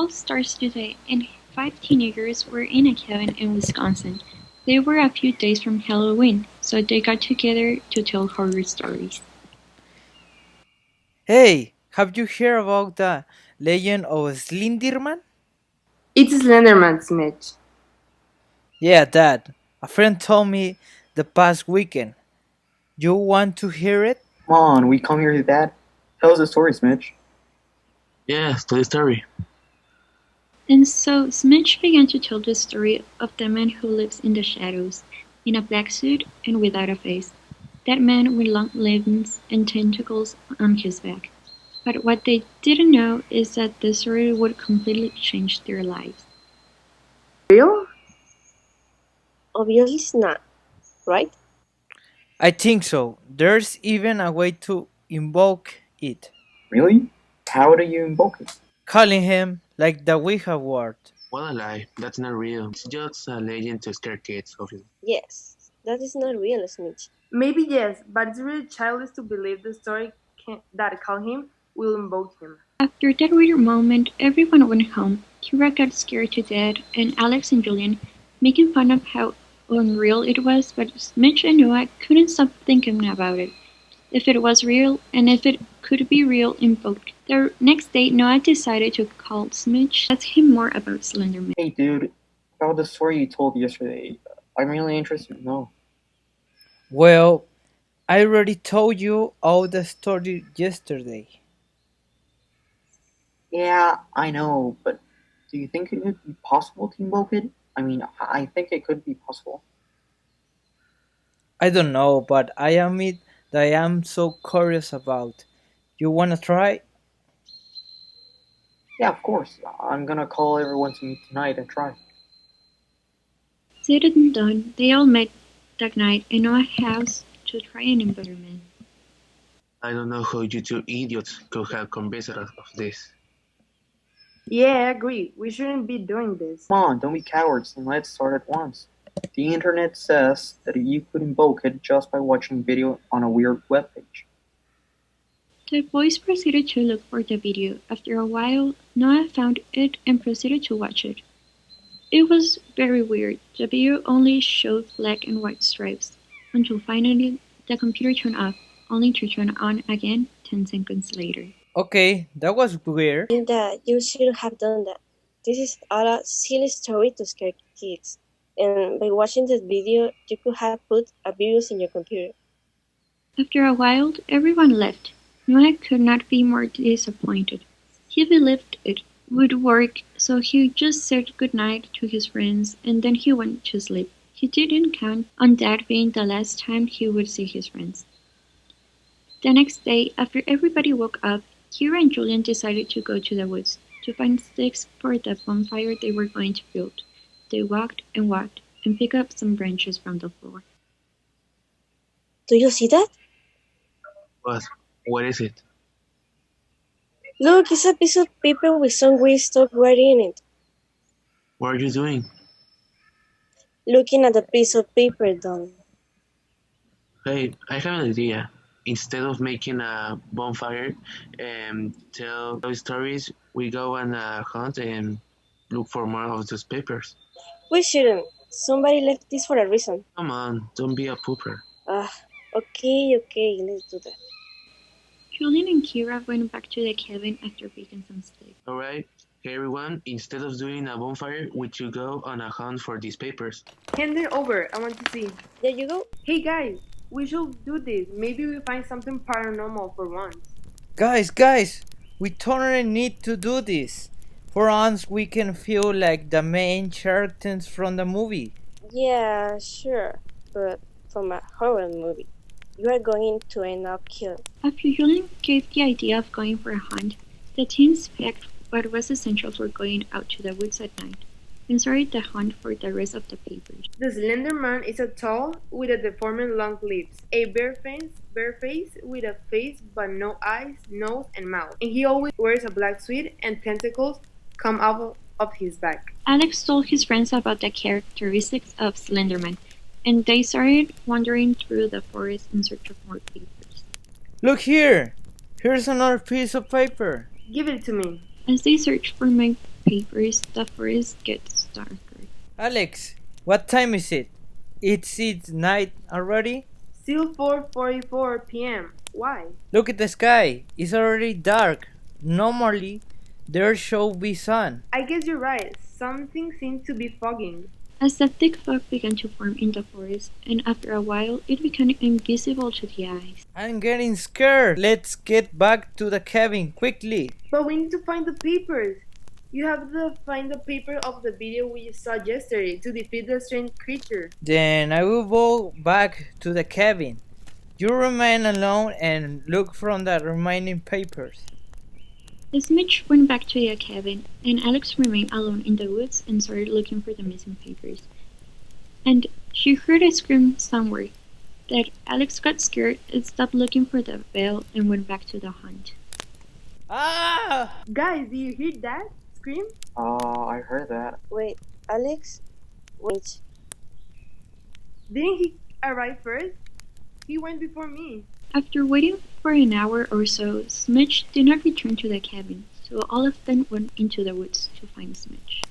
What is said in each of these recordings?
all starts today, and 5 teenagers were in a cabin in Wisconsin. They were a few days from Halloween, so they got together to tell horror stories. Hey, have you heard about the legend of Slenderman? It's slenderman, Mitch. Yeah, that. A friend told me the past weekend. You want to hear it? Come on, we come here to that. Tell us the stories, Mitch. Yeah, tell the story. And so Smitch began to tell the story of the man who lives in the shadows, in a black suit and without a face. That man with long limbs and tentacles on his back. But what they didn't know is that the story would completely change their lives. Real? Obviously not, right? I think so. There's even a way to invoke it. Really? How do you invoke it? Calling him like the Ouija board. What a lie. That's not real. It's just a legend to scare kids, obviously. Yes, that is not real, Smith. Maybe yes, but it's really childish to believe the story that call him will invoke him. After that weird moment, everyone went home. Kira got scared to death, and Alex and Julian making fun of how unreal it was, but Mitch and Noah couldn't stop thinking about it. If it was real, and if it could be real invoked. The next day, Noah decided to call Smitch, ask him more about Slenderman. Hey, dude, about the story you told yesterday. I'm really interested to know. Well, I already told you all the story yesterday. Yeah, I know, but do you think it would be possible to invoke it? I mean, I think it could be possible. I don't know, but I admit that I am so curious about. You wanna try? Yeah, of course. I'm gonna call everyone to meet tonight and try. Said and done, they all met that night in Noah's house to try an environment. I don't know how you two idiots could have convinced us of this. Yeah, I agree. We shouldn't be doing this. Come on, don't be cowards and let's start at once. The internet says that you could invoke it just by watching video on a weird webpage. The boys proceeded to look for the video. After a while, Noah found it and proceeded to watch it. It was very weird. The video only showed black and white stripes, until finally the computer turned off, only to turn on again 10 seconds later. Okay, that was weird. think that you shouldn't have done that. This is all a silly story to scare kids. And by watching this video, you could have put a virus in your computer. After a while, everyone left. Noah could not be more disappointed. He believed it would work, so he just said goodnight to his friends and then he went to sleep. He didn't count on that being the last time he would see his friends. The next day, after everybody woke up, Kira and Julian decided to go to the woods to find sticks for the bonfire they were going to build. They walked and picked up some branches from the floor. Do you see that? What is it? Look, it's a piece of paper with some weird stuff writing in it. What are you doing? Looking at the piece of paper, Don. Hey, I have an idea. Instead of making a bonfire and tell those stories, we go on a hunt and look for more of those papers. We shouldn't. Somebody left this for a reason. Come on, don't be a pooper. Okay, let's do that. Julian and Kira went back to the cabin after picking some sticks. Alright, hey everyone, instead of doing a bonfire, we should go on a hunt for these papers. Hand it over. I want to see. There you go. Hey guys, we should do this. Maybe we find something paranormal for once. Guys, we totally need to do this. For once, we can feel like the main characters from the movie. Yeah, sure. But from a horror movie, you are going to end up killed. After Julian gave the idea of going for a hunt, the teens packed what was essential for going out to the woods at night and started the hunt for the rest of the papers. The slender man is a tall with a deformed long lips, a bare face with a face but no eyes, nose, and mouth. And he always wears a black suit and tentacles come out of his back. Alex told his friends about the characteristics of Slenderman, and they started wandering through the forest in search of more papers. Look here! Here's another piece of paper. Give it to me. As they searched for more papers, the forest gets darker. Alex, what time is it? It's night already? Still 4:44 p.m. Why? Look at the sky. It's already dark. Normally, there should be sun. I guess you're right. Something seems to be fogging. As the thick fog began to form in the forest, and after a while it became invisible to the eyes. I'm getting scared. Let's get back to the cabin quickly. But we need to find the papers. You have to find the paper of the video we saw yesterday to defeat the strange creature. Then I will go back to the cabin. You remain alone and look from the remaining papers. Mitch went back to the cabin, and Alex remained alone in the woods and started looking for the missing papers. And she heard a scream somewhere. That Alex got scared and stopped looking for the bell and went back to the hunt. Ah! Guys, do you hear that scream? I heard that. Wait, Alex? Wait. Didn't he arrive first? He went before me. After waiting for an hour or so, Smitch did not return to the cabin, so all of them went into the woods to find Smitch.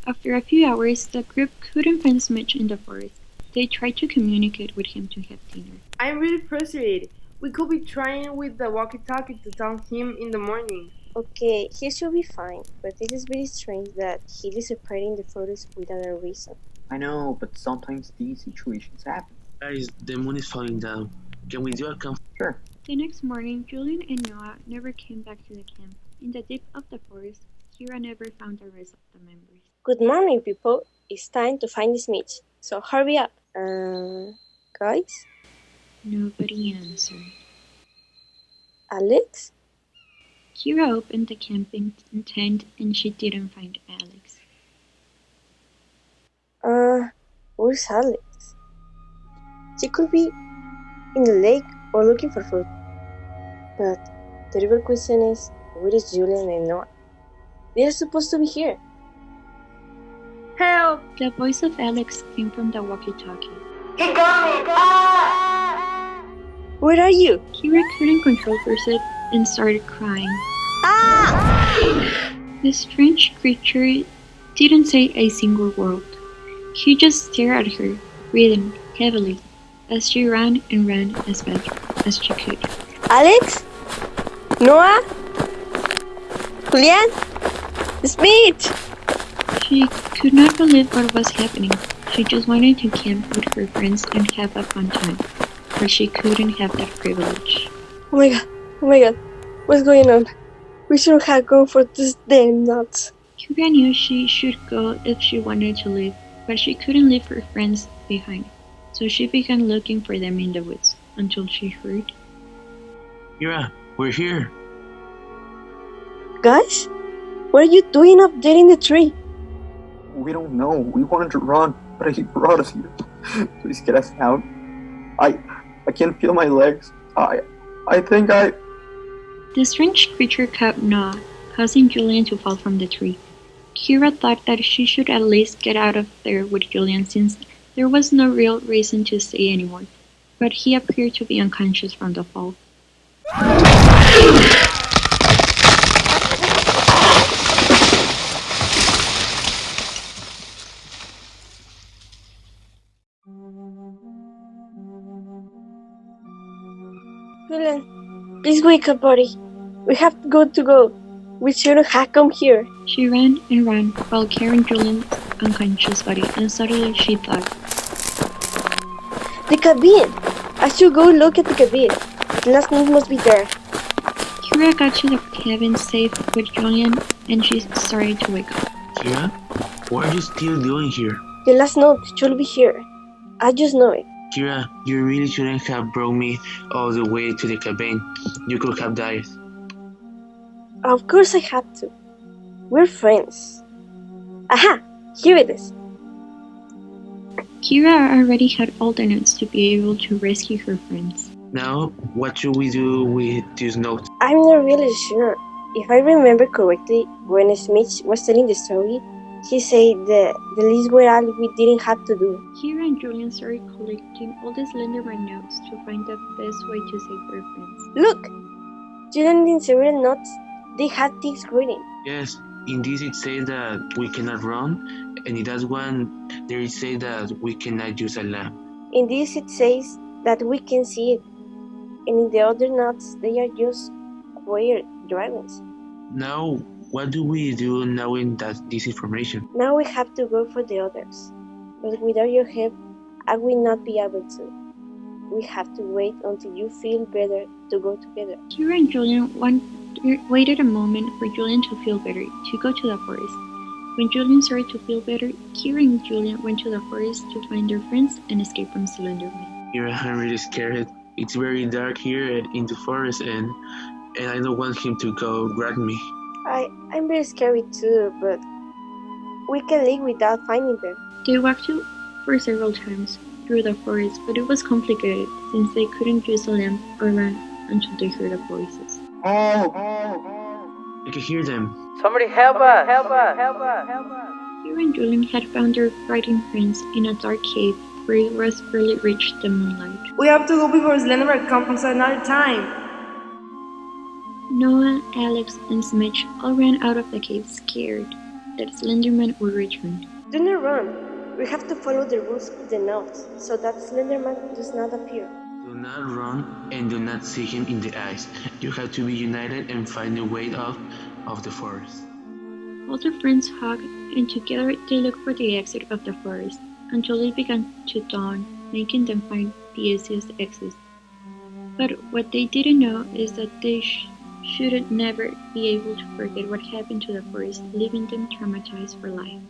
After a few hours, the group couldn't find Smitch in the forest. They tried to communicate with him to have dinner. I'm really frustrated. We could be trying with the walkie-talkie to tell him in the morning. Okay, he should be fine, but it is very strange that he disappeared in the forest without a reason. I know, but sometimes these situations happen. Guys, the moon is falling down. Can we do a camp? Sure. The next morning, Julian and Noah never came back to the camp. In the deep of the forest, Kira never found the rest of the members. Good morning, people. It's time to find Smith, so hurry up. Guys? Nobody answered. Alex? Kira opened the camping tent and she didn't find Alex. Where's Alex? She could be in the lake or looking for food. But the real question is, where is Julian and Noah? They're supposed to be here. Help! The voice of Alex came from the walkie-talkie. Where are you? Kira couldn't control herself and started crying. The strange creature didn't say a single word. He just stared at her, breathing heavily, as she ran and ran as fast as she could. Alex? Noah? Julian? Smith? She could not believe what was happening. She just wanted to camp with her friends and have a fun time, but she couldn't have that privilege. Oh my god, what's going on? We should have gone for this damn nuts. Kira knew she should go if she wanted to leave, but she couldn't leave her friends behind, so she began looking for them in the woods until she heard. Kira, we're here. Guys? What are you doing up there in the tree? We don't know. We wanted to run, but he brought us here. Please get us out. I can't feel my legs. I think I... The strange creature caught Noah, causing Julian to fall from the tree. Kira thought that she should at least get out of there with Julian since there was no real reason to stay anymore, but he appeared to be unconscious from the fall. Julian, please wake up, buddy. We have to go. We shouldn't have come here. She ran and ran while carrying Julian's unconscious body, and suddenly she thought, The cabin! I should go look at the cabin. The last note must be there. Kira got to the cabin safe with Julian, and she started to wake up. Kira, what are you still doing here? The last note should be here. I just know it. Kira, you really shouldn't have brought me all the way to the cabin. You could have died. Of course I had to. We're friends. Aha! Here it is. Kira already had all the notes to be able to rescue her friends. Now, what should we do with this note? I'm not really sure. If I remember correctly, when Smith was telling the story, he said the list were all we didn't have to do. Kira and Julian started collecting all the slenderman notes to find the best way to save their friends. Look! Julian in several notes, they had things written. Yes, In this it says that we cannot run, and in that one there it says that we cannot use a lamp. In this it says that we can see it, and in the other notes they are just weird dragons. Now, what do we do knowing that this information? Now we have to go for the others, but without your help I will not be able to. We have to wait until you feel better to go together. Kira and Julian waited a moment for Julian to feel better, to go to the forest. When Julian started to feel better, Kira and Julian went to the forest to find their friends and escape from Slenderman. Here I'm really scared. It's very dark here in the forest, and I don't want him to go grab me. I'm very scary too, but we can live without finding them. They walked for several times through the forest, but it was complicated since they couldn't use a lamp or run until they heard the voices. I can hear them. Somebody help us! Help us! Help us! Help us! Kira and Julian had found their frightened friends in a dark cave where it was barely reached the moonlight. We have to go before Slenderman comes another time. Noah, Alex, and Smitch all ran out of the cave scared that Slenderman would return. Do not run. We have to follow the rules of the notes so that Slenderman does not appear. Do not run and do not see him in the eyes. You have to be united and find a way out of the forest. All the friends hugged, and together they looked for the exit of the forest until it began to dawn, making them find the easiest exit. But what they didn't know is that they should never be able to forget what happened to the forest, leaving them traumatized for life.